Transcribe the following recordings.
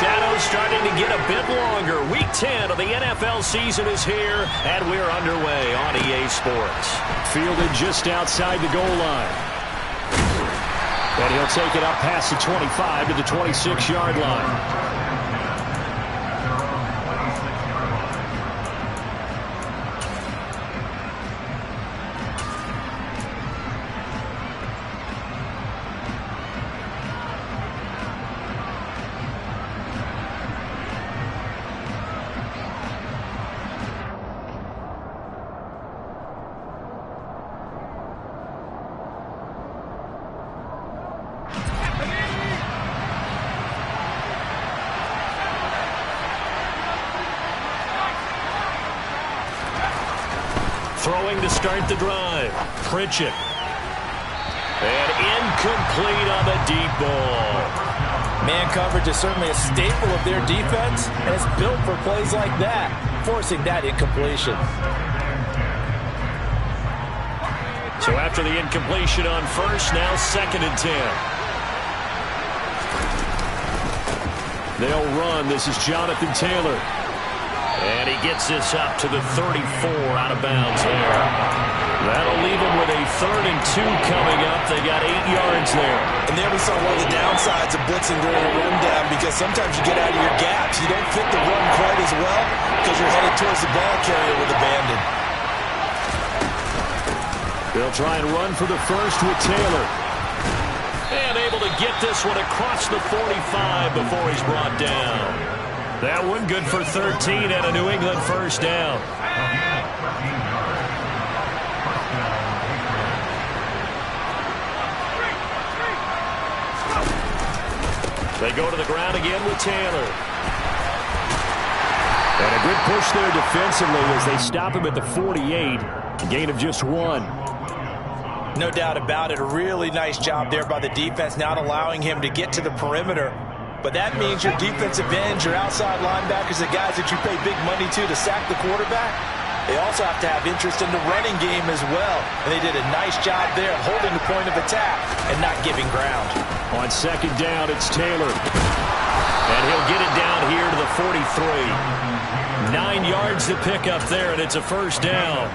shadows starting to get a bit longer. Week 10 of the NFL season is here, and we're underway on EA Sports. Fielded just outside the goal line. And he'll take it up past the 25 to the 26-yard line. Throwing to start the drive. Pritchett. And incomplete on the deep ball. Man coverage is certainly a staple of their defense, and it's built for plays like that, forcing that incompletion. So after the incompletion on first, now 2nd and 10. They'll run. This is Jonathan Taylor. And he gets this up to the 34 out of bounds there. That'll leave him with a 3rd and 2 coming up. They got 8 yards there. And there we saw one of the downsides of blitzing during a rundown, because sometimes you get out of your gaps. You don't fit the run quite as well because you're headed towards the ball carrier with abandon. They'll try and run for the first with Taylor. And able to get this one across the 45 before he's brought down. That one good for 13 and a New England first down. They go to the ground again with Taylor. And a good push there defensively as they stop him at the 48. A gain of just 1. No doubt about it. A really nice job there by the defense, not allowing him to get to the perimeter. But that means your defensive ends, your outside linebackers, the guys that you pay big money to sack the quarterback, they also have to have interest in the running game as well. And they did a nice job there of holding the point of attack and not giving ground. On 2nd down, it's Taylor. And he'll get it down here to the 43. 9 yards to pick up there, and it's a first down.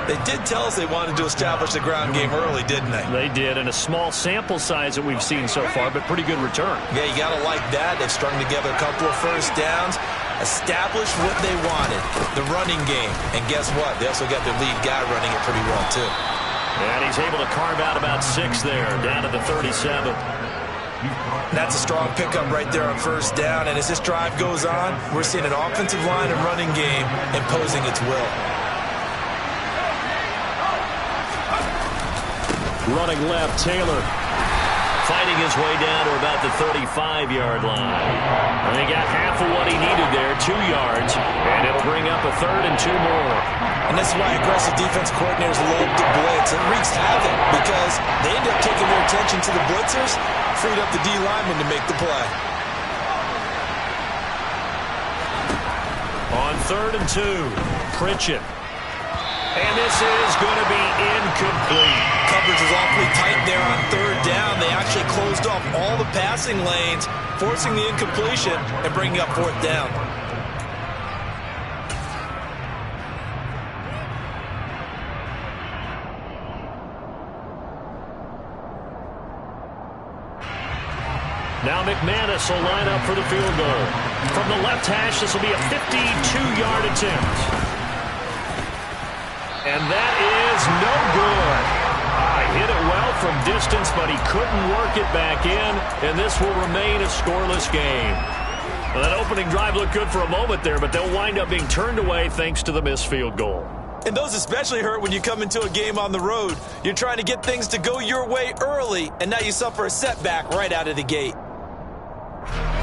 They did tell us they wanted to establish the ground game early, didn't they? They did, and a small sample size that we've seen so far, but pretty good return. Yeah, you got to like that. They've strung together a couple of first downs, established what they wanted, the running game. And guess what? They also got their lead guy running it pretty well, too. And he's able to carve out about 6 there, down to the 37. That's a strong pickup right there on first down. And as this drive goes on, we're seeing an offensive line and running game imposing its will. Running left, Taylor. Fighting his way down to about the 35-yard line. And he got half of what he needed there, 2 yards. And it'll bring up a 3rd and 2 more. And this is why aggressive defense coordinators love to blitz. It wreaks havoc because they end up taking their attention to the blitzers, freed up the D lineman to make the play. On 3rd and 2, Pritchett. And this is going to be incomplete. Coverage was awfully tight there on 3rd down. They actually closed off all the passing lanes, forcing the incompletion and bringing up 4th down. Now McManus will line up for the field goal. From the left hash, this will be a 52-yard attempt. And that is no good. Hit it well from distance, but he couldn't work it back in, and this will remain a scoreless game. Well, that opening drive looked good for a moment there, but they'll wind up being turned away thanks to the missed field goal. And those especially hurt when you come into a game on the road. You're trying to get things to go your way early, and now you suffer a setback right out of the gate.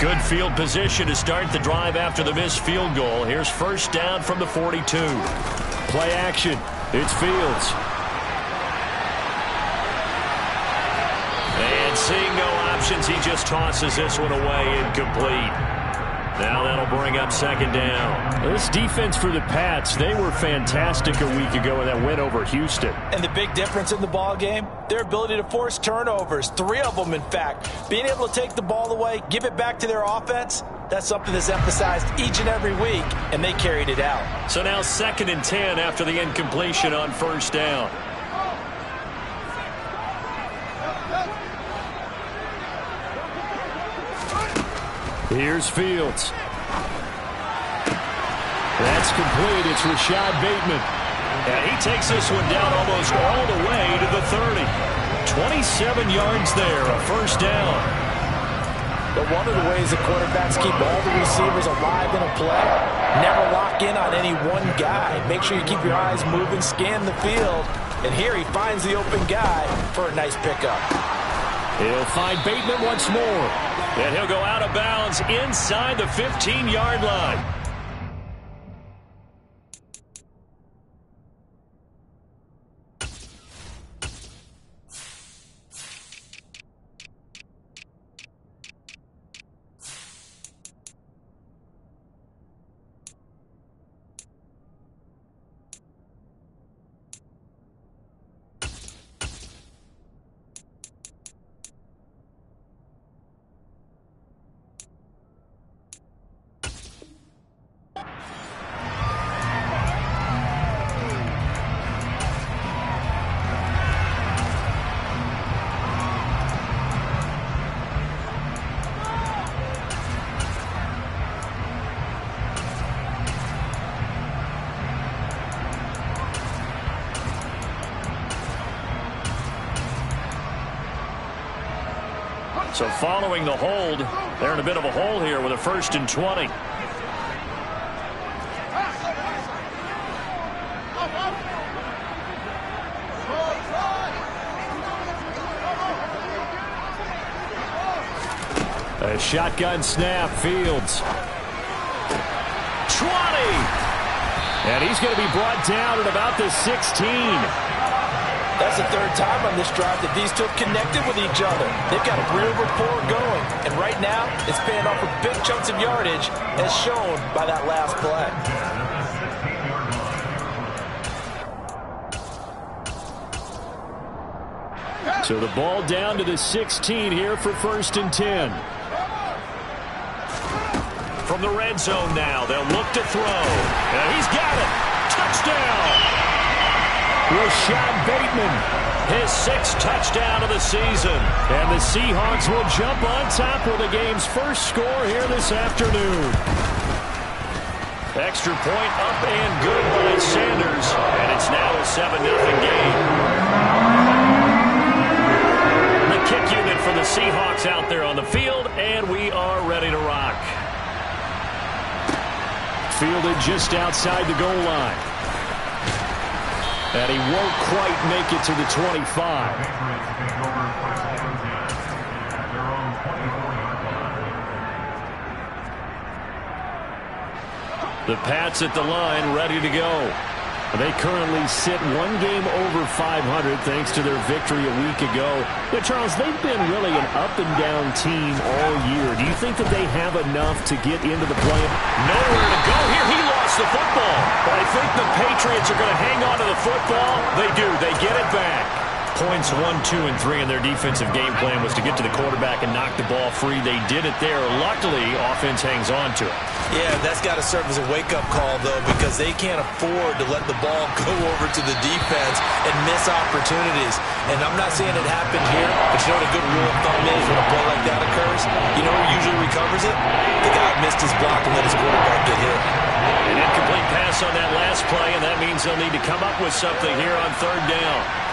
Good field position to start the drive after the missed field goal. Here's first down from the 42. Play action. It's Fields. And seeing no options, he just tosses this one away, incomplete. Now that'll bring up second down. This defense for the Pats, they were fantastic a week ago in that win over Houston. And the big difference in the ball game, their ability to force turnovers, 3 of them in fact. Being able to take the ball away, give it back to their offense, That's something that's emphasized each and every week, and they carried it out. So now 2nd and 10 after the incompletion on 1st down. Here's Fields. That's complete. It's Rashad Bateman. And he takes this one down almost all the way to the 30. 27 yards there, a 1st down. But one of the ways the quarterbacks keep all the receivers alive in a play, never lock in on any one guy. Make sure you keep your eyes moving, scan the field. And here he finds the open guy for a nice pickup. He'll find Bateman once more. And he'll go out of bounds inside the 15-yard line. So following the hold, they're in a bit of a hole here with a 1st and 20. A shotgun snap, Fields. 20! And he's going to be brought down at about the 16. That's the 3rd time on this drive that these two have connected with each other. They've got a real rapport going. And right now, it's paying off with big chunks of yardage, as shown by that last play. So the ball down to the 16 here for 1st and 10. From the red zone now, they'll look to throw. And he's got it. Touchdown! Rashad Bateman, his 6th touchdown of the season. And the Seahawks will jump on top with the game's first score here this afternoon. Extra point up and good by Sanders. And it's now a 7-0 game. The kick unit for the Seahawks out there on the field, and we are ready to rock. Fielded just outside the goal line. And he won't quite make it to the 25. The Pats at the line, ready to go. They currently sit one game over 500 thanks to their victory a week ago. But, Charles, they've been really an up-and-down team all year. Do you think that they have enough to get into the play? Nowhere to go here. He lost the football. But I think the Patriots are going to hang on to the football. They do. They get it back. Points 1, 2, and 3 in their defensive game plan was to get to the quarterback and knock the ball free. They did it there. Luckily, offense hangs on to it. Yeah, that's got to serve as a wake-up call, though, because they can't afford to let the ball go over to the defense and miss opportunities. And I'm not saying it happened here, but you know what a good rule of thumb is when a play like that occurs? You know who usually recovers it? The guy missed his block and let his quarterback get hit. An incomplete pass on that last play, and that means they'll need to come up with something here on 3rd down.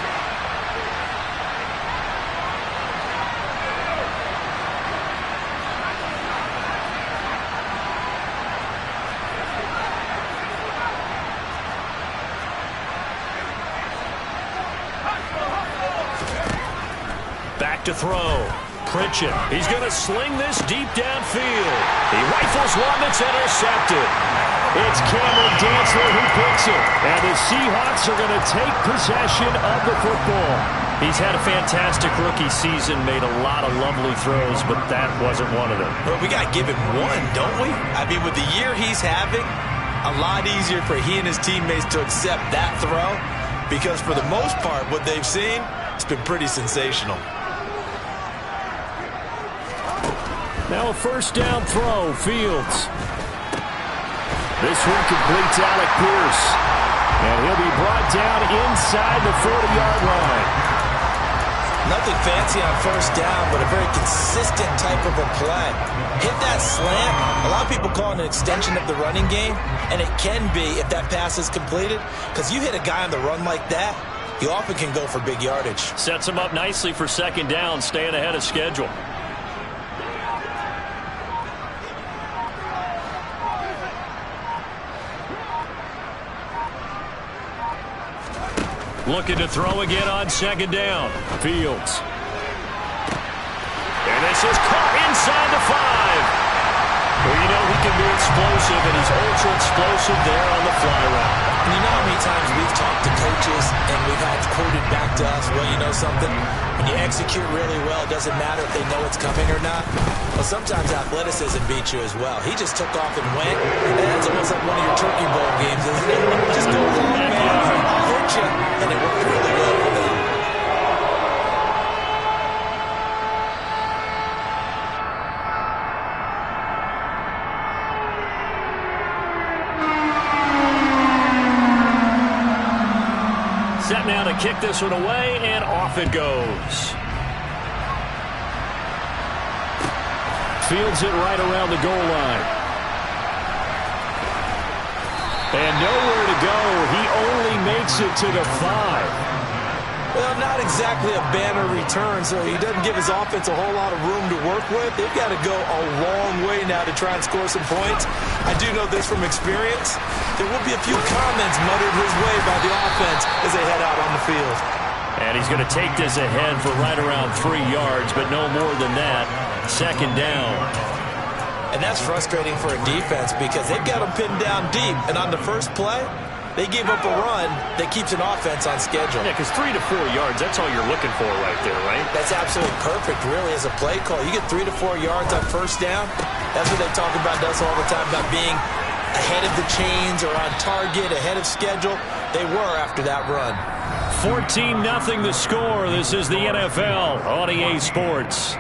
To throw. Pritchett. He's going to sling this deep downfield. He rifles one that's intercepted. It's Cameron Dantzler who picks it. And the Seahawks are going to take possession of the football. He's had a fantastic rookie season, made a lot of lovely throws, but that wasn't one of them. Well, we got to give him one, don't we? I mean, with the year he's having, a lot easier for he and his teammates to accept that throw, because for the most part, what they've seen, it's been pretty sensational. Now a first down throw, Fields. This one completes Alec Pierce. And he'll be brought down inside the 40-yard line. Nothing fancy on first down, but a very consistent type of a play. Hit that slant. A lot of people call it an extension of the running game, and it can be if that pass is completed, because you hit a guy on the run like that, you often can go for big yardage. Sets him up nicely for second down, staying ahead of schedule. Looking to throw again on second down. Fields. And this is caught inside the 5. Well, you know he can be explosive, and he's ultra explosive there on the fly route. And you know how many times we've talked to coaches and we've had quoted back to us, well, you know something? When you execute really well, it doesn't matter if they know it's coming or not. Well, sometimes athleticism beats you as well. He just took off and went. And that's almost like one of your Turkey Bowl games, isn't it? Just go long, man. I'll hit you. And it worked really well for them. Set now to kick this one away, and off it goes. Fields it right around the goal line. And nowhere to go. He only makes it to the 5. Well, not exactly a banner return, so he doesn't give his offense a whole lot of room to work with. They've got to go a long way now to try and score some points. I do know this from experience. There will be a few comments muttered his way by the offense as they head out on the field. And he's going to take this ahead for right around 3 yards, but no more than that. Second down. And that's frustrating for a defense because they've got them pinned down deep. And on the first play, they gave up a run that keeps an offense on schedule. Yeah, because 3 to 4 yards, that's all you're looking for right there, right? That's absolutely perfect, really, as a play call. You get 3 to 4 yards on first down. That's what they talk about us all the time, about being ahead of the chains or on target, ahead of schedule. They were after that run. 14-0 the score. This is the NFL on EA Sports.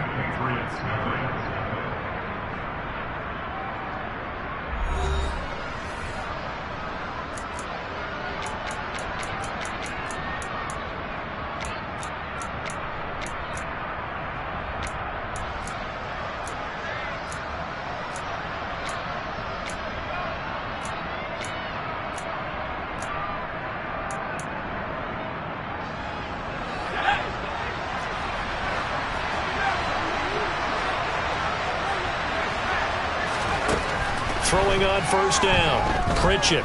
Throwing on first down. Pritchett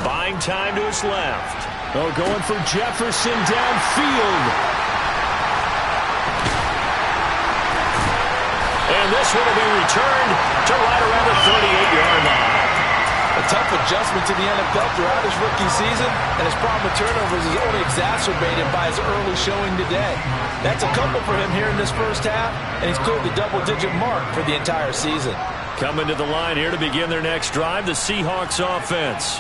buying time to his left. Oh, going for Jefferson downfield. And this one will be returned to right around the 38-yard line. A tough adjustment to the NFL throughout his rookie season, and his problem with turnovers is only exacerbated by his early showing today. That's a couple for him here in this first half, and he's cleared the double-digit mark for the entire season. Coming to the line here to begin their next drive, the Seahawks offense.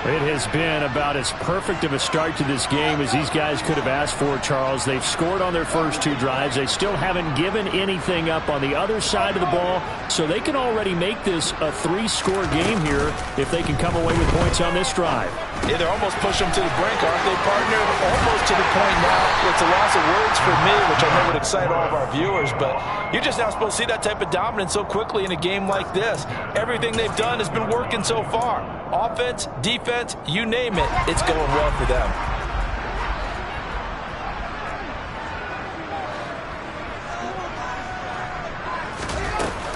It has been about as perfect of a start to this game as these guys could have asked for, Charles. They've scored on their first 2 drives. They still haven't given anything up on the other side of the ball, so they can already make this a 3-score game here if they can come away with points on this drive. Yeah, they're almost pushing them to the brink, aren't they, partner? Almost to the point now. It's a loss of words for me, which I know would excite all of our viewers, but you're just not supposed to see that type of dominance so quickly in a game like this. Everything they've done has been working so far. Offense, defense, you name it, it's going well for them.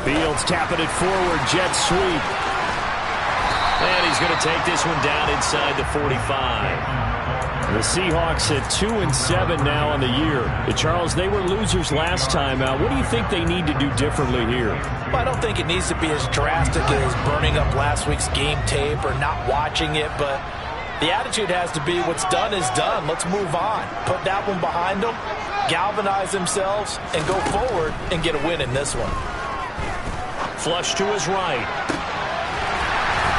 Fields tapping it forward, jet sweep. And he's going to take this one down inside the 45. The Seahawks at 2-7 now on the year. Charles, they were losers last time out. What do you think they need to do differently here? Well, I don't think it needs to be as drastic as burning up last week's game tape or not watching it, but the attitude has to be what's done is done. Let's move on. Put that one behind them, galvanize themselves, and go forward and get a win in this one. Flush to his right.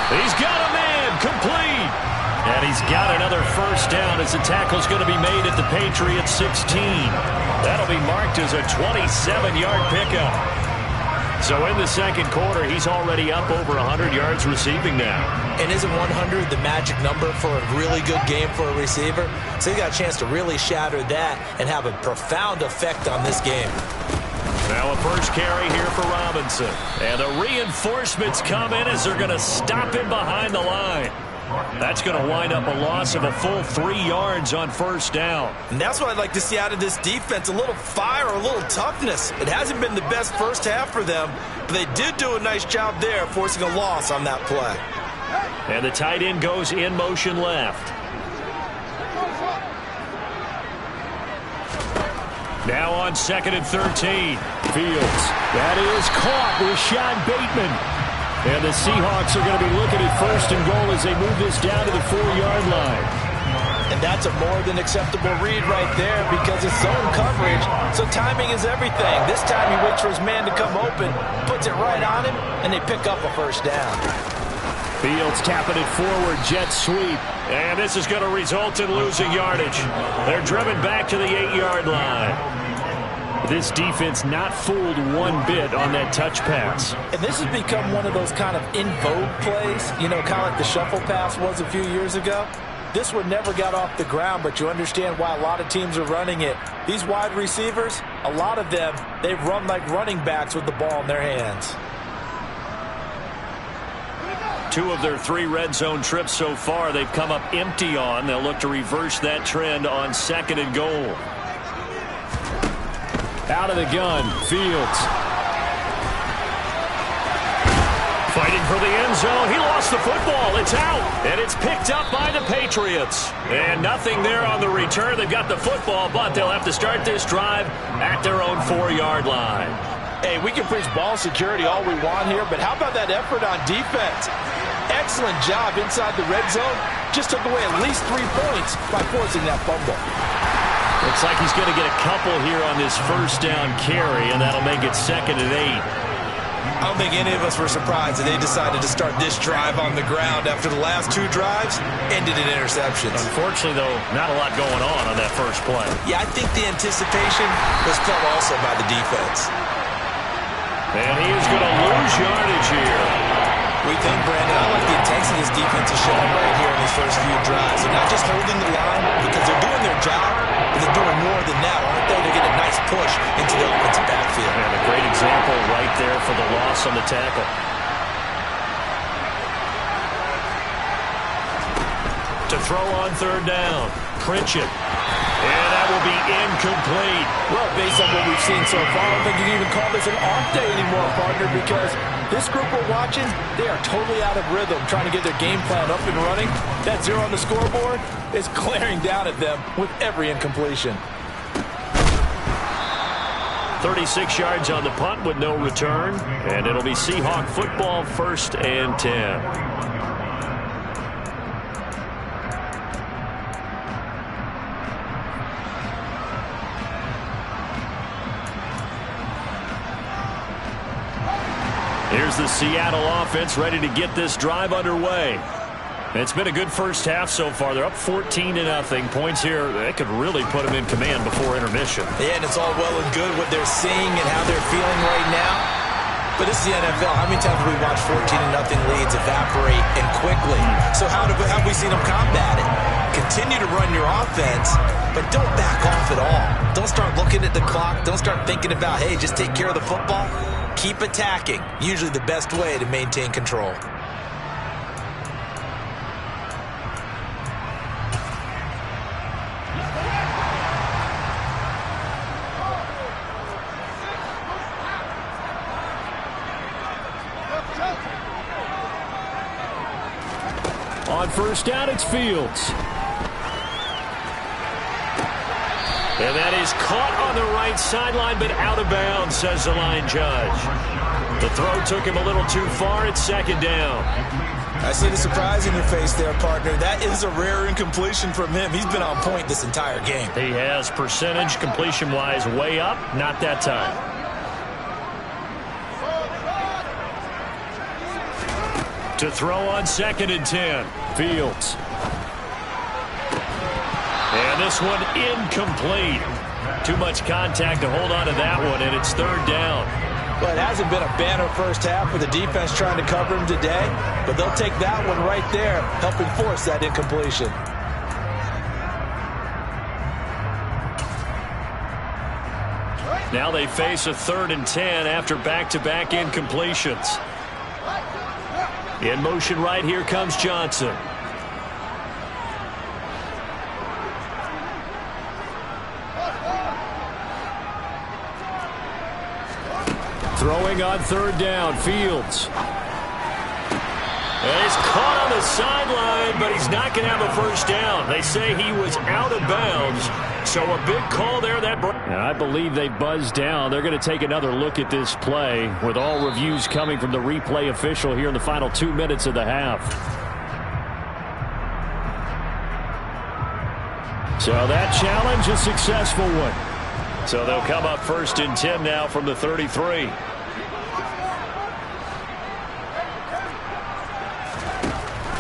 He's got a man, complete. And he's got another first down as the tackle's going to be made at the Patriots 16. That'll be marked as a 27-yard pickup. So in the second quarter, he's already up over 100 yards receiving now. And isn't 100 the magic number for a really good game for a receiver? So he got a chance to really shatter that and have a profound effect on this game. Now a first carry here for Robinson. And the reinforcements come in as they're going to stop him behind the line. That's going to wind up a loss of a full 3 yards on first down. And that's what I'd like to see out of this defense, a little fire, a little toughness. It hasn't been the best first half for them, but they did do a nice job there, forcing a loss on that play. And the tight end goes in motion left. Now on 2nd and 13. Fields. That is caught. Rashad Bateman. And the Seahawks are going to be looking at 1st and goal as they move this down to the 4-yard line. And that's a more than acceptable read right there because it's zone coverage, so timing is everything. This time he waits for his man to come open, puts it right on him, and they pick up a first down. Fields tapping it forward, jet sweep. And this is going to result in losing yardage. They're driven back to the 8-yard line. This defense not fooled one bit on that touch pass. And this has become one of those kind of in vogue plays, you know, kind of like the shuffle pass was a few years ago. This one never got off the ground, but you understand why a lot of teams are running it. These wide receivers, a lot of them, they've run like running backs with the ball in their hands. 2 of their 3 red zone trips so far they've come up empty on. They'll look to reverse that trend on 2nd and goal. Out of the gun, Fields. Fighting for the end zone. He lost the football. It's out. And it's picked up by the Patriots. And nothing there on the return. They've got the football, but they'll have to start this drive at their own 4-yard line. Hey, we can preach ball security all we want here, but how about that effort on defense? Excellent job inside the red zone. Just took away at least 3 points by forcing that fumble. Looks like he's going to get a couple here on this first down carry, and that'll make it 2nd and 8. I don't think any of us were surprised that they decided to start this drive on the ground after the last 2 drives ended in interceptions. Unfortunately, though, not a lot going on that first play. Yeah, I think the anticipation was felt also by the defense. And he is going to lose yardage here. We think, Brandon, I like the intensity this defense is showing right here in these first few drives. They're not just holding the line because they're doing their job, but they're doing more than that, aren't they? They're getting a nice push into the offensive backfield. And a great example right there for the loss on the tackle. To throw on 3rd down. Pritchett. And that will be incomplete. Well, based on what we've seen so far, I don't think you can even call this an off day anymore, partner, because this group we're watching, they are totally out of rhythm, trying to get their game plan up and running. That 0 on the scoreboard is glaring down at them with every incompletion. 36 yards on the punt with no return, and it'll be Seahawk football 1st and 10. Here's the Seattle offense ready to get this drive underway. It's been a good first half so far. They're up 14-0. Points here, that could really put them in command before intermission. Yeah, and it's all well and good what they're seeing and how they're feeling right now. But this is the NFL. How many times have we watched 14-0 leads evaporate and quickly? So how have we seen them combat it? Continue to run your offense, but don't back off at all. Don't start looking at the clock. Don't start thinking about, hey, just take care of the football. Keep attacking. Usually the best way to maintain control. On 1st down, it's Fields. And that is caught on the right sideline, but out of bounds, says the line judge. The throw took him a little too far. It's 2nd down. I see the surprise in your face there, partner. That is a rare incompletion from him. He's been on point this entire game. He has percentage completion-wise way up. Not that time. To throw on 2nd and 10. Fields. And this one incomplete. Too much contact to hold on to that one, and it's 3rd down. Well, it hasn't been a banner first half with the defense trying to cover him today, but they'll take that one right there, helping force that incompletion. Now they face a 3rd and 10 after back-to-back incompletions. In motion right here comes Johnson. Throwing on 3rd down, Fields. And he's caught on the sideline, but he's not going to have a first down. They say he was out of bounds, so a big call there. And I believe they buzzed down. They're going to take another look at this play with all reviews coming from the replay official here in the final 2 minutes of the half. So that challenge, a successful one. So they'll come up 1st and 10 now from the 33.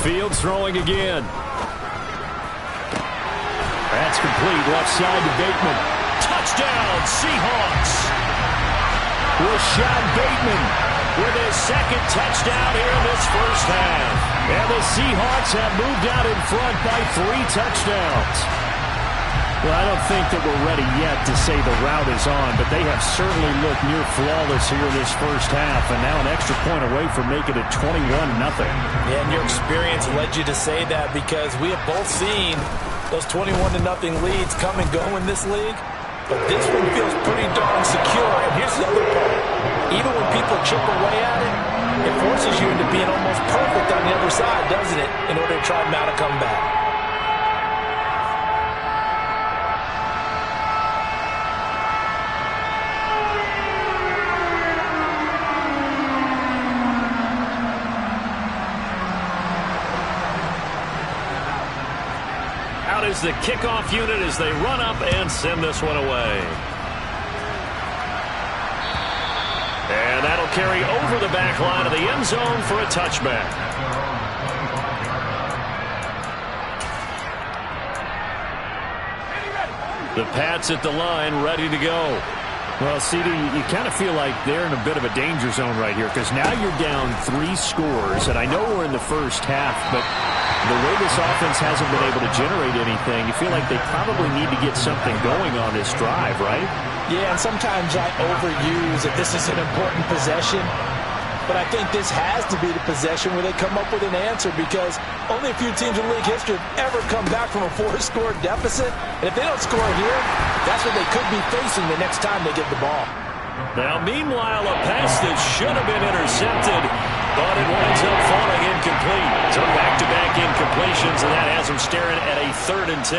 Fields throwing again. That's complete. Left side to Bateman. Touchdown, Seahawks. Rashad Bateman with his 2nd touchdown here in this first half. And the Seahawks have moved out in front by 3 touchdowns. Well, I don't think that we're ready yet to say the route is on, but they have certainly looked near flawless here this first half, and now an extra point away from making it 21-0. Yeah, and your experience led you to say that because we have both seen those 21-0 leads come and go in this league, but this one feels pretty darn secure. And here's the other part. Even when people chip away at it, it forces you into being almost perfect on the other side, doesn't it, in order to try and mount a comeback. Is the kickoff unit as they run up and send this one away. And that'll carry over the back line of the end zone for a touchback. The Pats at the line, ready to go. Well, CD, you kind of feel like they're in a bit of a danger zone right here because now you're down 3 scores, and I know we're in the first half, but the way this offense hasn't been able to generate anything, you feel like they probably need to get something going on this drive, right? Yeah, and sometimes I overuse that this is an important possession, but I think this has to be the possession where they come up with an answer because only a few teams in league history have ever come back from a 4-score deficit, and if they don't score here, that's what they could be facing the next time they get the ball. Now, meanwhile, a pass that should have been intercepted, but it winds up falling incomplete. So back-to-back incompletions, and that has them staring at a 3rd and 10.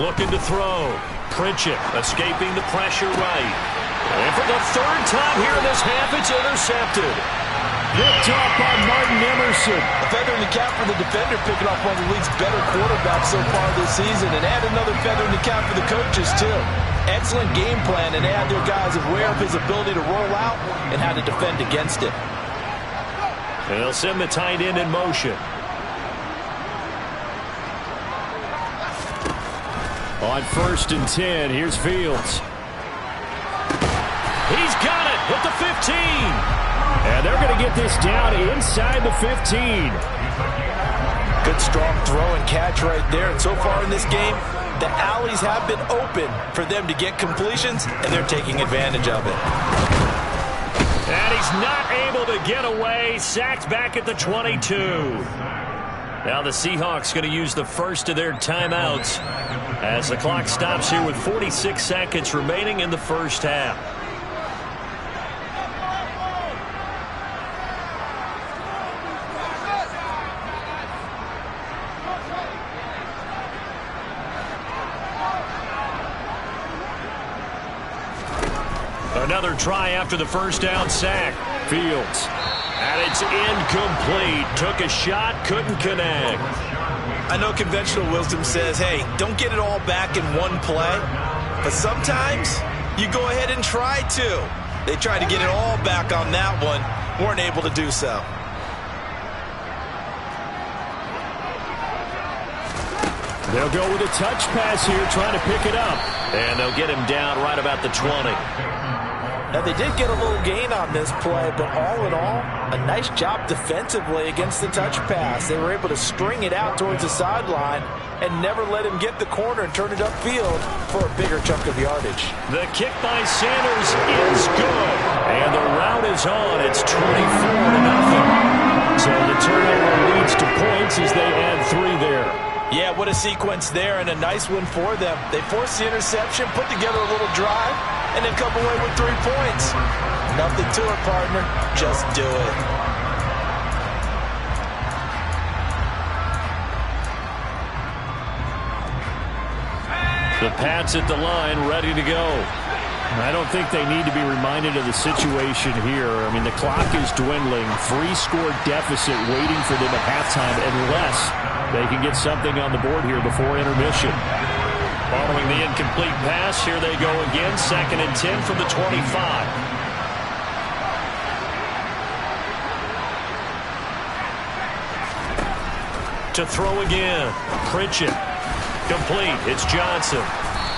Looking to throw. Pritchett escaping the pressure right. And for the 3rd time here in this half, it's intercepted. Picked off by Martin Emerson. A feather in the cap for the defender, picking off one of the league's better quarterbacks so far this season. And add another feather in the cap for the coaches, too. Excellent game plan, and they had their guys aware of his ability to roll out and how to defend against it. And they'll send the tight end in motion. On 1st and 10, here's Fields. He's got it at the 15. And they're going to get this down inside the 15. Good strong throw and catch right there. And so far in this game, the alleys have been open for them to get completions, and they're taking advantage of it. And he's not able to get away. Sacked back at the 22. Now the Seahawks going to use the first of their timeouts as the clock stops here with 46 seconds remaining in the first half. Another try after the first down sack. Fields. And it's incomplete. Took a shot, couldn't connect. I know conventional wisdom says, hey, don't get it all back in one play. But sometimes you go ahead and try to. They tried to get it all back on that one. Weren't able to do so. They'll go with a touch pass here, trying to pick it up. And they'll get him down right about the 20. Now, they did get a little gain on this play, but all in all, a nice job defensively against the touch pass. They were able to string it out towards the sideline and never let him get the corner and turn it upfield for a bigger chunk of yardage. The kick by Sanders is good. And the route is on. It's 24-0. So the turnover leads to points as they add 3 there. Yeah, what a sequence there, and a nice one for them. They forced the interception, put together a little drive, and then come away with 3 points. Nothing to it, partner. Just do it. The Pats at the line, ready to go. I don't think they need to be reminded of the situation here. I mean, the clock is dwindling. 3-score deficit waiting for them at halftime unless they can get something on the board here before intermission. Following the incomplete pass, here they go again. 2nd and 10 from the 25. To throw again. Pritchett. Complete. It's Johnson.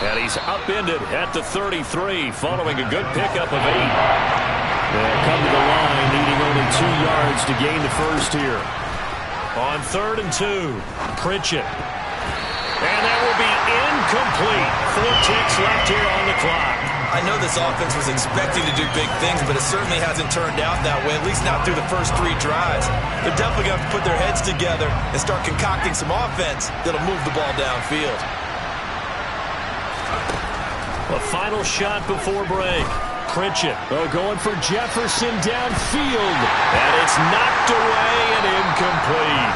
And he's upended at the 33 following a good pickup of 8. They'll come to the line needing only 2 yards to gain the first here. On 3rd and 2, Pritchett. And that will be incomplete. 4 ticks left here on the clock. I know this offense was expecting to do big things, but it certainly hasn't turned out that way, at least not through the first 3 drives. They're definitely going to put their heads together and start concocting some offense that'll move the ball downfield. A final shot before break. Pritchett. Oh, going for Jefferson downfield. And it's knocked away and incomplete.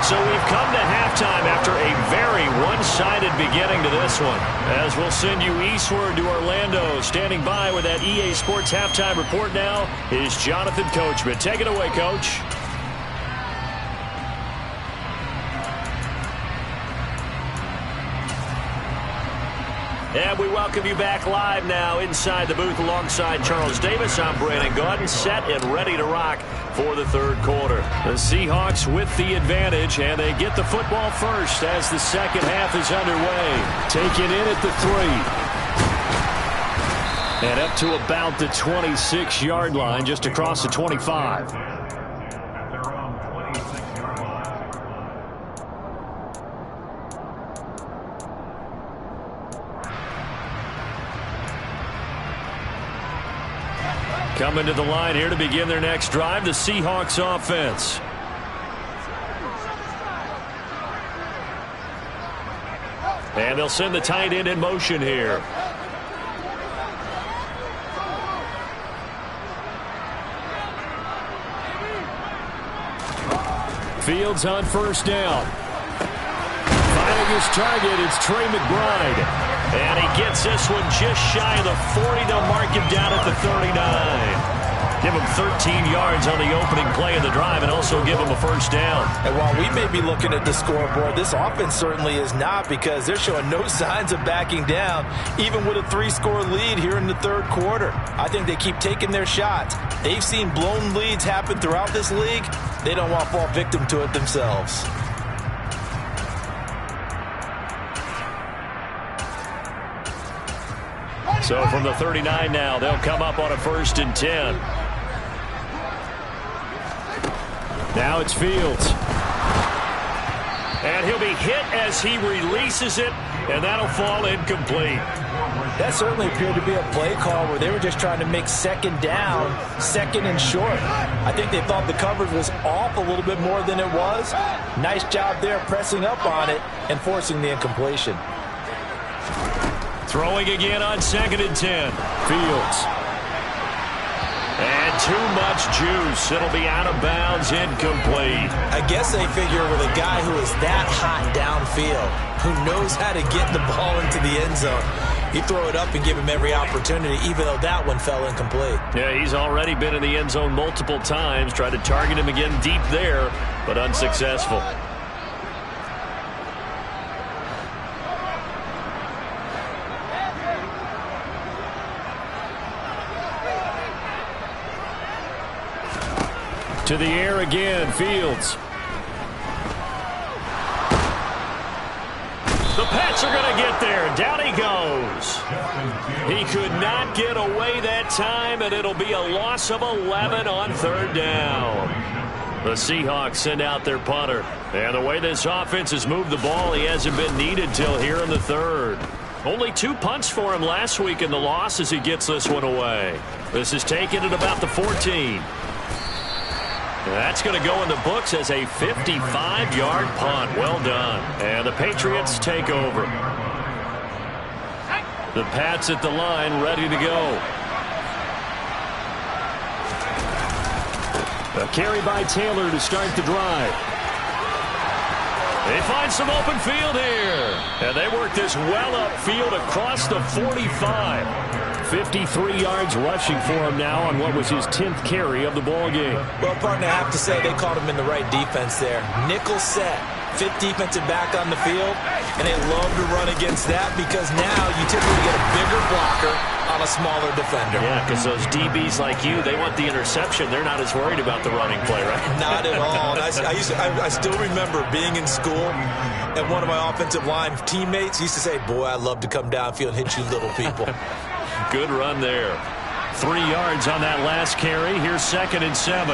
So we've come to halftime after a very one-sided beginning to this one. As we'll send you eastward to Orlando. Standing by with that EA Sports halftime report now is Jonathan Coachman. Take it away, Coach. And we welcome you back live now inside the booth alongside Charles Davis. I'm Brandon Gaudin, set and ready to rock for the 3rd quarter. The Seahawks with the advantage, and they get the football first as the 2nd half is underway. Taken in at the 3. And up to about the 26-yard line, just across the 25. Coming to the line here to begin their next drive, the Seahawks offense. And they'll send the tight end in motion here. Fields on 1st down. Finding his target, it's Trey McBride. And he gets this one just shy of the 40. They'll mark him down at the 39. Give him 13 yards on the opening play of the drive and also give him a 1st down. And while we may be looking at the scoreboard, this offense certainly is not, because they're showing no signs of backing down, even with a 3-score lead here in the 3rd quarter. I think they keep taking their shots. They've seen blown leads happen throughout this league. They don't want to fall victim to it themselves. So from the 39 now, they'll come up on a 1st and 10. Now it's Fields. And he'll be hit as he releases it, and that'll fall incomplete. That certainly appeared to be a play call where they were just trying to make 2nd down, 2nd and short. I think they thought the coverage was off a little bit more than it was. Nice job there pressing up on it and forcing the incompletion. Throwing again on 2nd and 10. Fields. And too much juice. It'll be out of bounds, incomplete. I guess they figure with a guy who is that hot downfield, who knows how to get the ball into the end zone, you throw it up and give him every opportunity, even though that one fell incomplete. Yeah, he's already been in the end zone multiple times. Tried to target him again deep there, but unsuccessful. To the air again, Fields. The Pats are going to get there. Down he goes. He could not get away that time, and it'll be a loss of 11 on third down. The Seahawks send out their punter. And the way this offense has moved the ball, he hasn't been needed till here in the third. Only 2 punts for him last week in the loss as he gets this one away. This is taken at about the 14. That's going to go in the books as a 55-yard punt. Well done. And the Patriots take over. The Pats at the line, ready to go. A carry by Taylor to start the drive. They find some open field here. And they work this well upfield across the 45. 53 yards rushing for him now on what was his 10th carry of the ball game. Well, partner, I have to say they caught him in the right defense there. Nickel set. 5th defensive back on the field, and they love to run against that because now you typically get a bigger blocker on a smaller defender. Yeah, because those DBs like you, they want the interception. They're not as worried about the running play, right? Not at all. And I still remember being in school, and one of my offensive line teammates used to say, boy, I'd love to come downfield and hit you little people. Good run there. 3 yards on that last carry. Here's 2nd and 7.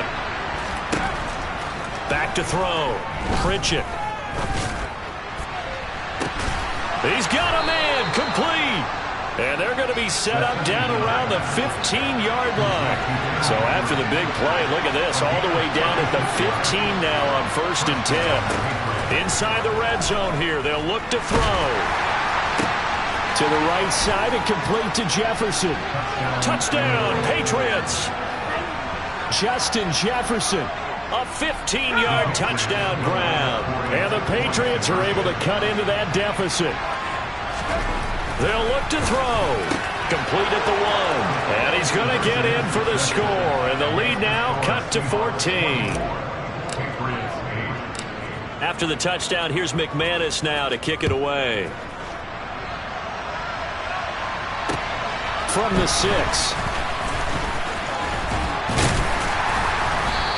Back to throw. Pritchett. He's got a man complete. And they're going to be set up down around the 15-yard line. So after the big play, look at this, all the way down at the 15 now on 1st and 10. Inside the red zone here, they'll look to throw. To the right side and complete to Jefferson. Touchdown, Patriots. Justin Jefferson. A 15-yard touchdown grab. And the Patriots are able to cut into that deficit. They'll look to throw. Complete at the 1. And he's going to get in for the score. And the lead now cut to 14. After the touchdown, here's McManus now to kick it away. From the 6.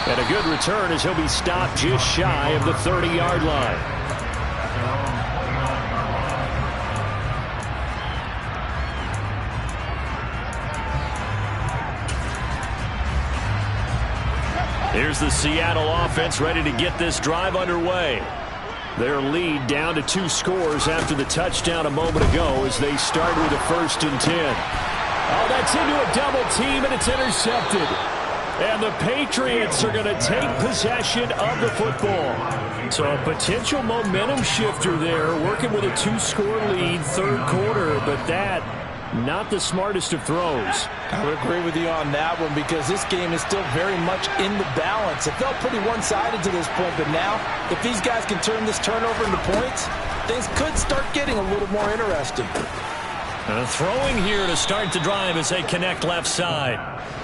And a good return as he'll be stopped just shy of the 30-yard line. Here's the Seattle offense ready to get this drive underway. Their lead down to 2 scores after the touchdown a moment ago as they start with a 1st and 10. Oh, that's into a double team, and it's intercepted. And the Patriots are going to take possession of the football. So a potential momentum shifter there, working with a 2-score lead, 3rd quarter, but that, not the smartest of throws. I would agree with you on that one because this game is still very much in the balance. It felt pretty one-sided to this point, but now, if these guys can turn this turnover into points, things could start getting a little more interesting. Throwing here to start the drive as they connect left side.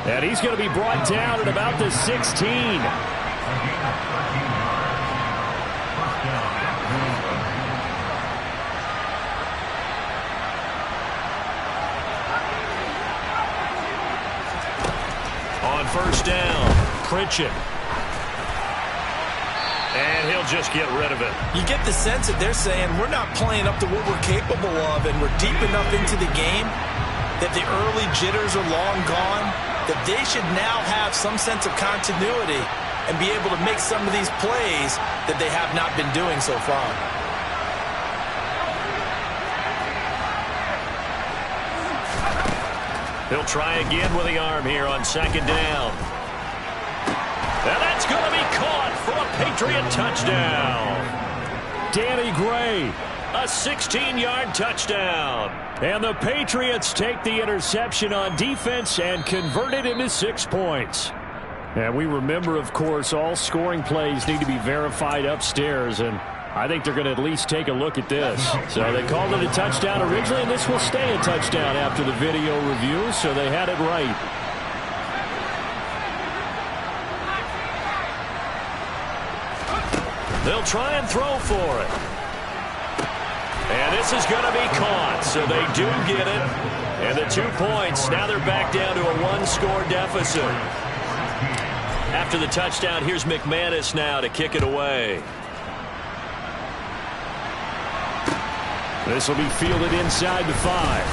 And he's going to be brought down at about the 16. On 1st down, Pritchett. And he'll just get rid of it. You get the sense that they're saying we're not playing up to what we're capable of, and we're deep enough into the game that the early jitters are long gone, that they should now have some sense of continuity and be able to make some of these plays that they have not been doing so far. He'll try again with the arm here on 2nd down. And that's going to be caught for a Patriot touchdown. Danny Gray. A 16-yard touchdown. And the Patriots take the interception on defense and convert it into 6 points. And we remember, of course, all scoring plays need to be verified upstairs, and I think they're going to at least take a look at this. So they called it a touchdown originally, and this will stay a touchdown after the video review, so they had it right. They'll try and throw for it. And this is going to be caught, so they do get it. And the 2 points, now they're back down to a 1-score deficit. After the touchdown, here's McManus now to kick it away. This will be fielded inside the 5.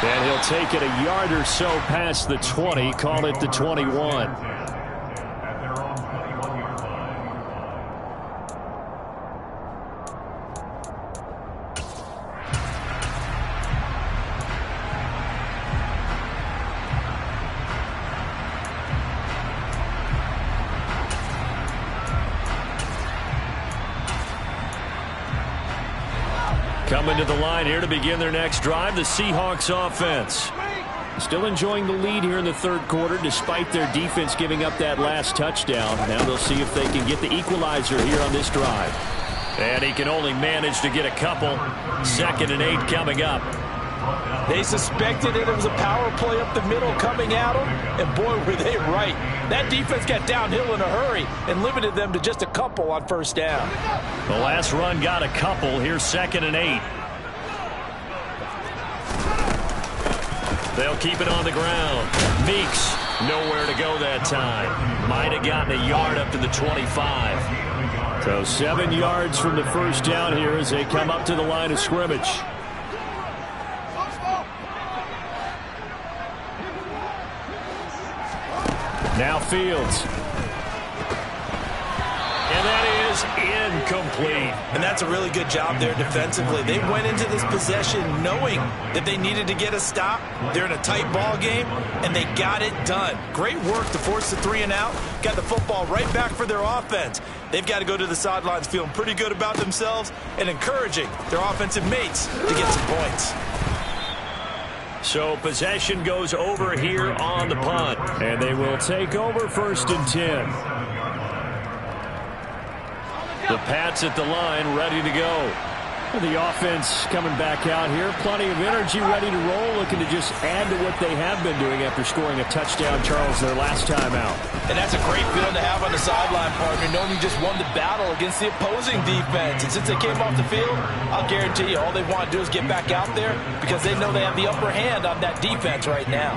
And he'll take it a yard or so past the 20, call it the 21. Coming to the line here to begin their next drive, the Seahawks offense. Still enjoying the lead here in the third quarter despite their defense giving up that last touchdown. Now they'll see if they can get the equalizer here on this drive. And he can only manage to get a couple. 2nd and 8 coming up. They suspected it was a power play up the middle coming at them, and boy, were they right. That defense got downhill in a hurry and limited them to just a couple on first down. The last run got a couple. Here's 2nd and 8. They'll keep it on the ground. Meeks, nowhere to go that time. Might have gotten a yard up to the 25. So 7 yards from the first down here as they come up to the line of scrimmage. Now Fields. And that is incomplete. And that's a really good job there defensively. They went into this possession knowing that they needed to get a stop. They're in a tight ball game, and they got it done. Great work to force the 3 and out. Got the football right back for their offense. They've got to go to the sidelines feeling pretty good about themselves and encouraging their offensive mates to get some points. So possession goes over here on the punt. And they will take over 1st and 10. The Pats at the line, ready to go. The offense coming back out here. Plenty of energy, ready to roll, looking to just add to what they have been doing after scoring a touchdown, Charles, their last time out. And that's a great feeling to have on the sideline, partner, knowing you just won the battle against the opposing defense. And since they came off the field, I'll guarantee you all they want to do is get back out there because they know they have the upper hand on that defense right now.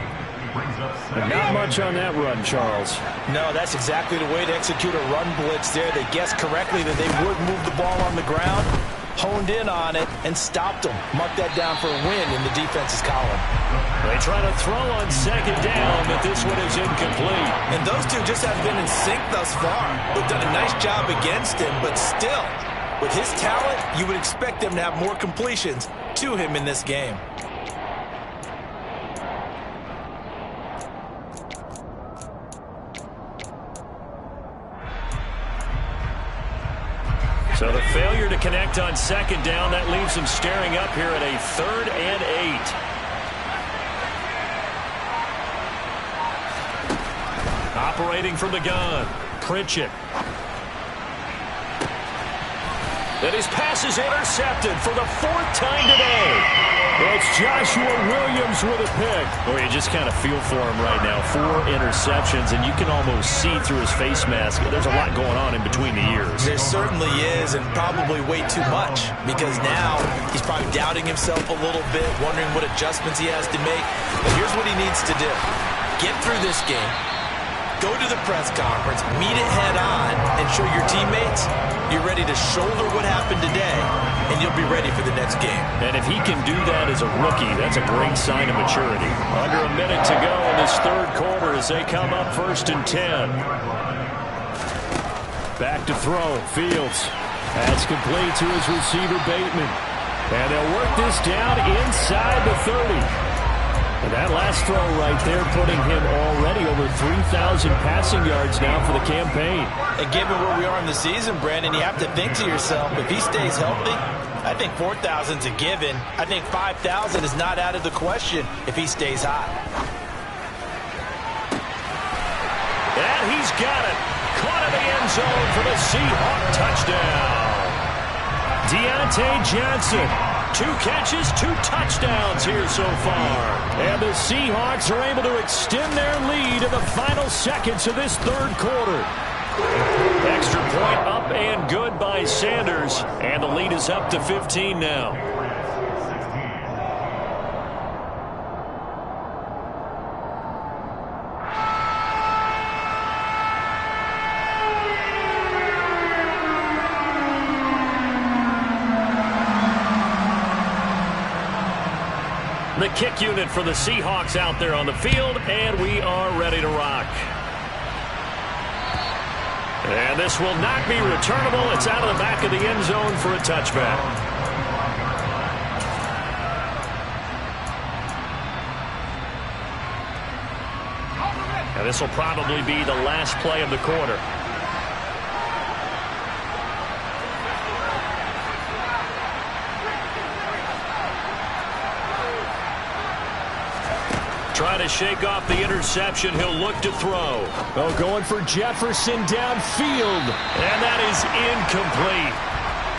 And not much on that run, Charles. No, that's exactly the way to execute a run blitz there. They guessed correctly that they would move the ball on the ground, honed in on it, and stopped them. Mark that down for a win in the defense's column. They try to throw on 2nd down, but this one is incomplete. And those two just have been in sync thus far. They've done a nice job against him, but still, with his talent, you would expect them to have more completions to him in this game. So the failure to connect on 2nd down, that leaves them staring up here at a 3rd and 8. Operating from the gun, Pritchett. And his pass is intercepted for the 4th time today. It's Joshua Williams with a pick. Boy, you just kind of feel for him right now. 4 interceptions, and you can almost see through his face mask. There's a lot going on in between the ears. There certainly is, and probably way too much, because now he's probably doubting himself a little bit, wondering what adjustments he has to make. But here's what he needs to do. Get through this game. Go to the press conference, meet it head on, and show your teammates you're ready to shoulder what happened today, and you'll be ready for the next game. And if he can do that as a rookie, that's a great sign of maturity. Under a minute to go in this third quarter as they come up 1st and 10. Back to throw, Fields. That's complete to his receiver, Bateman. And they'll work this down inside the 30. And that last throw right there putting him already over 3,000 passing yards now for the campaign. And given where we are in the season, Brandon, you have to think to yourself, if he stays healthy, I think 4,000 is a given. I think 5,000 is not out of the question if he stays hot. And he's got it. Caught in the end zone for the Seahawk touchdown. Deontay Johnson. 2 catches, 2 touchdowns here so far. And the Seahawks are able to extend their lead in the final seconds of this third quarter. Extra point up and good by Sanders. And the lead is up to 15 now. The kick unit for the Seahawks out there on the field, and we are ready to rock. And this will not be returnable. It's out of the back of the end zone for a touchback. And this will probably be the last play of the quarter. Trying to shake off the interception. He'll look to throw. Oh, going for Jefferson downfield. And that is incomplete.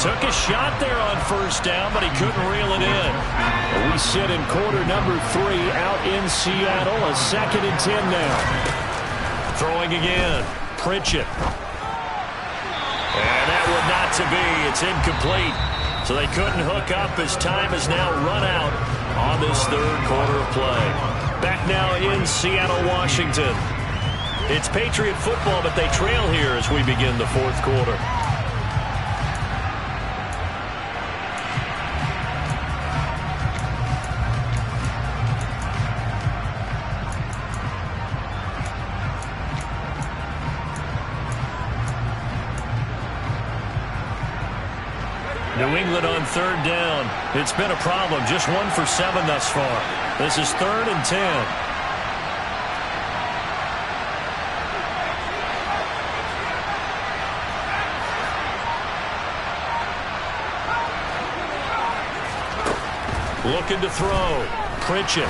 Took a shot there on first down, but he couldn't reel it in. We sit in quarter number 3 out in Seattle. A 2nd and 10 now. Throwing again. Pritchett. And that would not to be. It's incomplete. So they couldn't hook up as time has now run out on this third quarter of play. Back now in Seattle, Washington. It's Patriot football, but they trail here as we begin the fourth quarter. New England on third down. It's been a problem. Just 1 for 7 thus far. This is 3rd and 10. Looking to throw. Pritchett.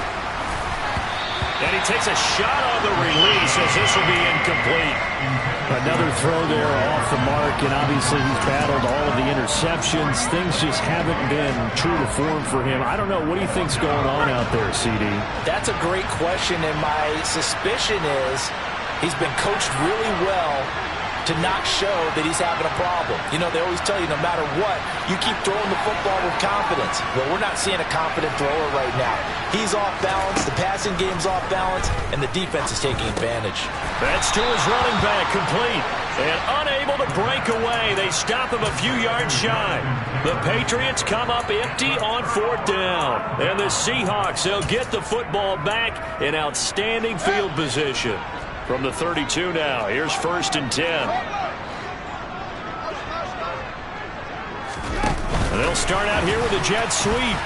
And he takes a shot on the release as this will be incomplete. Another throw there off the mark, and obviously he's battled all of the interceptions. Things just haven't been true to form for him. I don't know. What do you think's going on out there, CD? That's a great question, and my suspicion is he's been coached really well to not show that he's having a problem. You know, they always tell you no matter what, you keep throwing the football with confidence. Well, we're not seeing a confident thrower right now. He's off balance, the passing game's off balance, and the defense is taking advantage. That's to his running back, complete. And unable to break away. They stop him a few yards shy. The Patriots come up empty on 4th down. And the Seahawks, they'll get the football back in outstanding field position. From the 32 now, here's 1st and 10. And they'll start out here with a jet sweep.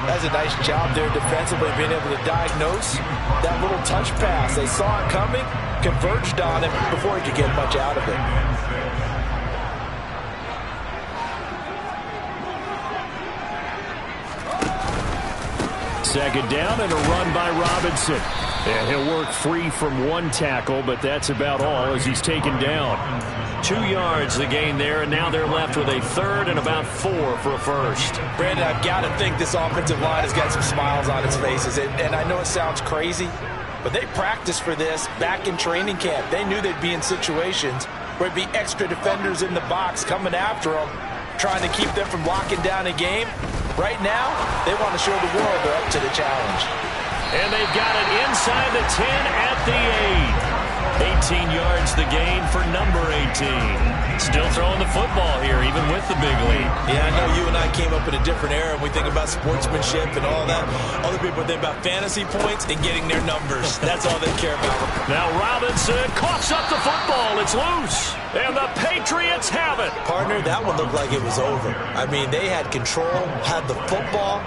That's a nice job there defensively, being able to diagnose that little touch pass. They saw it coming, converged on him before he could get much out of it. Second down and a run by Robinson. And he'll work free from 1 tackle, but that's about all as he's taken down. 2 yards the gain there, and now they're left with a 3rd and about 4 for a first. Brandon, I've got to think this offensive line has got some smiles on its faces. And I know it sounds crazy, but they practiced for this back in training camp. They knew they'd be in situations where it'd be extra defenders in the box coming after them, trying to keep them from locking down a game. Right now, they want to show the world they're up to the challenge. And they've got it inside the 10 at the 8. 18 yards the gain for number 18. Still throwing the football here, even with the big lead. Yeah, I know you and I came up in a different era, and we think about sportsmanship and all that. Other people think about fantasy points and getting their numbers. That's all they care about. Now Robinson coughs up the football. It's loose. And the Patriots have it. Partner, that one looked like it was over. I mean, they had control, had the football,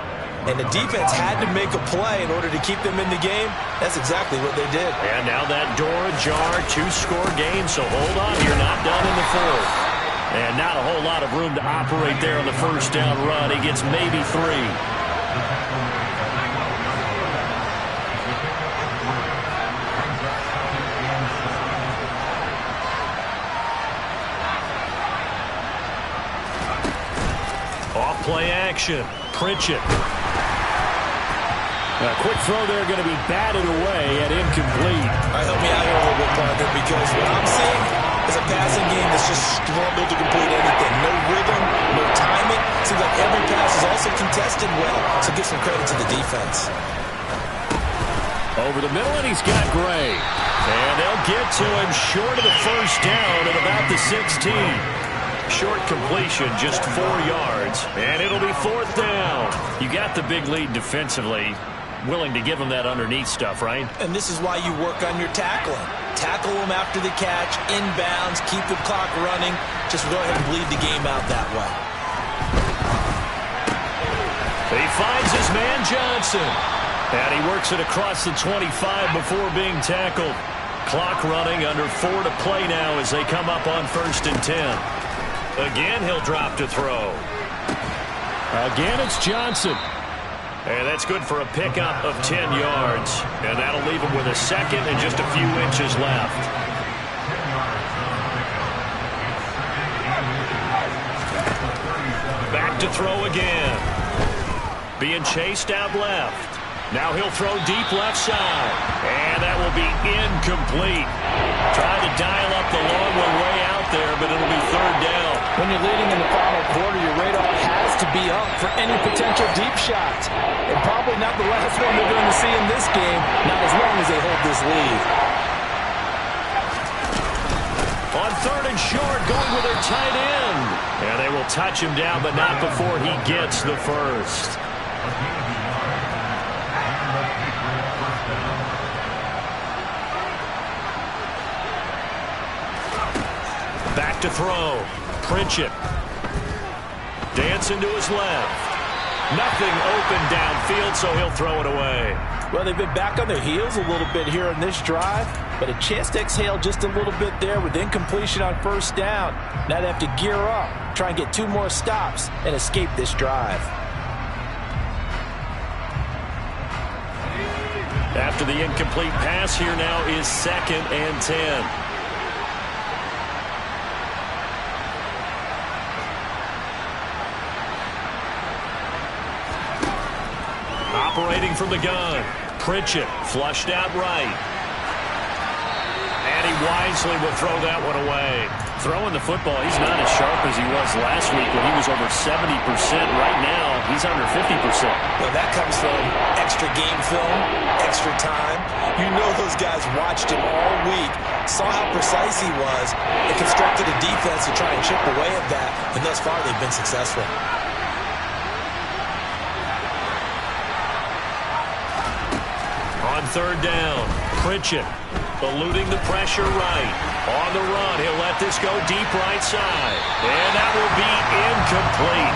and the defense had to make a play in order to keep them in the game. That's exactly what they did. And now that door ajar, 2-score game, so hold on, you're not done in the 4th. And not a whole lot of room to operate there on the first down run. He gets maybe 3. Off-play action. Pritchett. A quick throw there going to be batted away at incomplete. All right, help me out here a little bit, partner, because what I'm seeing is a passing game that's just struggled to complete anything. No rhythm, no timing. Seems like every pass is also contested well, so give some credit to the defense. Over the middle, and he's got Gray. And they'll get to him short of the first down at about the 16. short completion, just 4 yards, and it'll be 4th down. You got the big lead defensively. Willing to give them that underneath stuff, right? And this is why you work on your tackling. Tackle them after the catch, inbounds, keep the clock running. Just go ahead and bleed the game out that way. He finds his man Johnson. And he works it across the 25 before being tackled. Clock running, under 4 to play now as they come up on 1st and 10. Again, he'll drop to throw. Again, it's Johnson. And that's good for a pickup of 10 yards. And that'll leave him with a second and just a few inches left. Back to throw again. Being chased out left. Now he'll throw deep left side. And that will be incomplete. Trying to dial up the long one way out there, but it'll be 3rd down. When you're leading in the final quarter, your radar has to be up for any potential deep shots. And probably not the last one they're going to see in this game, not as long as they hold this lead. On 3rd and short, going with their tight end. And they will touch him down, but not before he gets the first. Back to throw. Pritchett. Dancing to his left. Nothing open downfield, so he'll throw it away. Well, they've been back on their heels a little bit here in this drive, but a chance to exhale just a little bit there with incompletion on 1st down. Now they have to gear up, try and get 2 more stops, and escape this drive. After the incomplete pass, here now is 2nd and 10. Operating from the gun. Pritchett flushed out right. And he wisely will throw that one away. Throwing the football, he's not as sharp as he was last week when he was over 70%. Right now, he's under 50%. Well, that comes from extra game film, extra time. You know those guys watched him all week, saw how precise he was, and constructed a defense to try and chip away at that. And thus far, they've been successful. On 3rd down, Pritchett eluding the pressure right. On the run, he'll let this go deep right side. And that will be incomplete.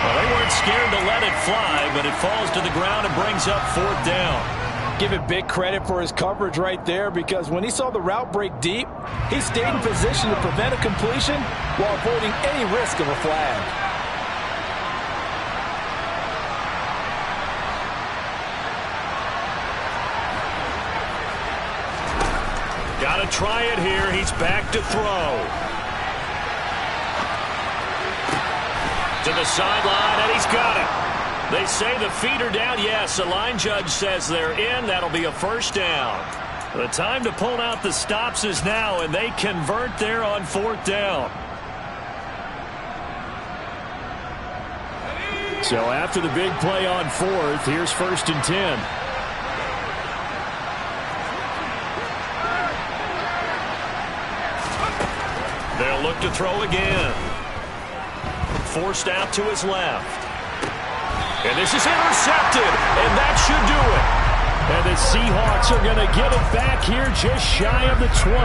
Well, they weren't scared to let it fly, but it falls to the ground and brings up 4th down. Give it big credit for his coverage right there, because when he saw the route break deep, he stayed in position to prevent a completion while avoiding any risk of a flag. Got to try it here. He's back to throw. To the sideline, and he's got it. They say the feet are down. Yes, the line judge says they're in. That'll be a 1st down. The time to pull out the stops is now, and they convert there on 4th down. So after the big play on 4th, here's 1st and 10. They'll look to throw again. Forced out to his left. And this is intercepted, and that should do it. And the Seahawks are going to get it back here just shy of the 20.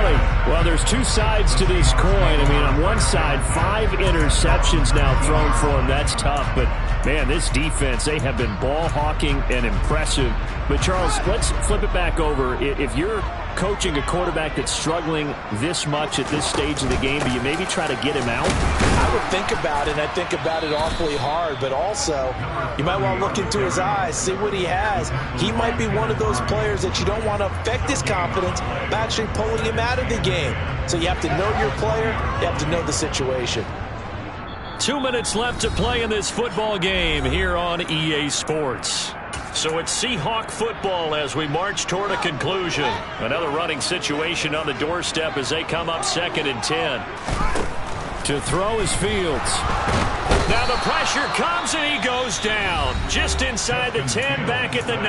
Well, there's 2 sides to this coin. I mean, on one side, 5 interceptions now thrown for him. That's tough, but man, this defense, they have been ball hawking and impressive. But Charles, let's flip it back over. If you're coaching a quarterback that's struggling this much at this stage of the game, do you maybe try to get him out? I would think about it, and I think about it awfully hard, but also you might want to look into his eyes, see what he has. He might be one of those players that you don't want to affect his confidence by actually pulling him out of the game. So you have to know your player, you have to know the situation. 2 minutes left to play in this football game here on EA Sports. So it's Seahawk football as we march toward a conclusion. Another running situation on the doorstep as they come up 2nd and 10. To throw is Fields. Now the pressure comes and he goes down. Just inside the 10, back at the 9.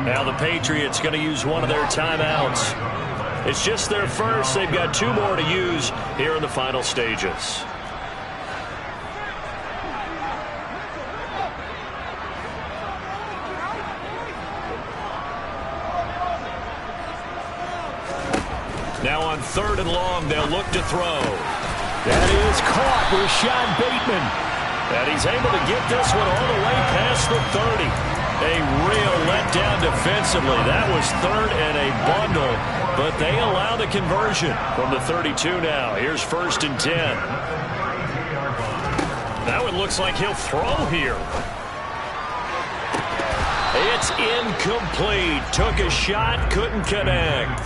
Now the Patriots going to use one of their timeouts. It's just their first. They've got 2 more to use here in the final stages. Now on 3rd and long, they'll look to throw. That is caught with Sean Bateman. And he's able to get this one all the way past the 30. A real letdown defensively. That was 3rd and a bundle, but they allow the conversion from the 32 now. Here's 1st and 10. Now it looks like he'll throw here. It's incomplete. Took a shot, couldn't connect.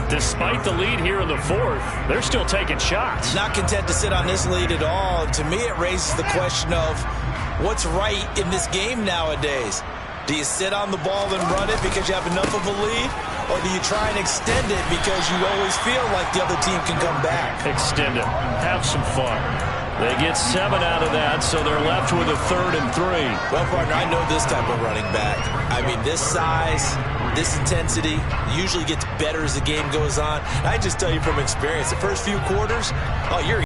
Despite the lead here in the 4th, they're still taking shots. Not content to sit on this lead at all. To me, it raises the question of what's right in this game nowadays. Do you sit on the ball and run it because you have enough of a lead? Or do you try and extend it because you always feel like the other team can come back? Extend it. Have some fun. They get 7 out of that, so they're left with a 3rd and 3. Well, partner, I know this type of running back. I mean, this size, this intensity usually gets better as the game goes on. I just tell you from experience, the first few quarters, oh, you're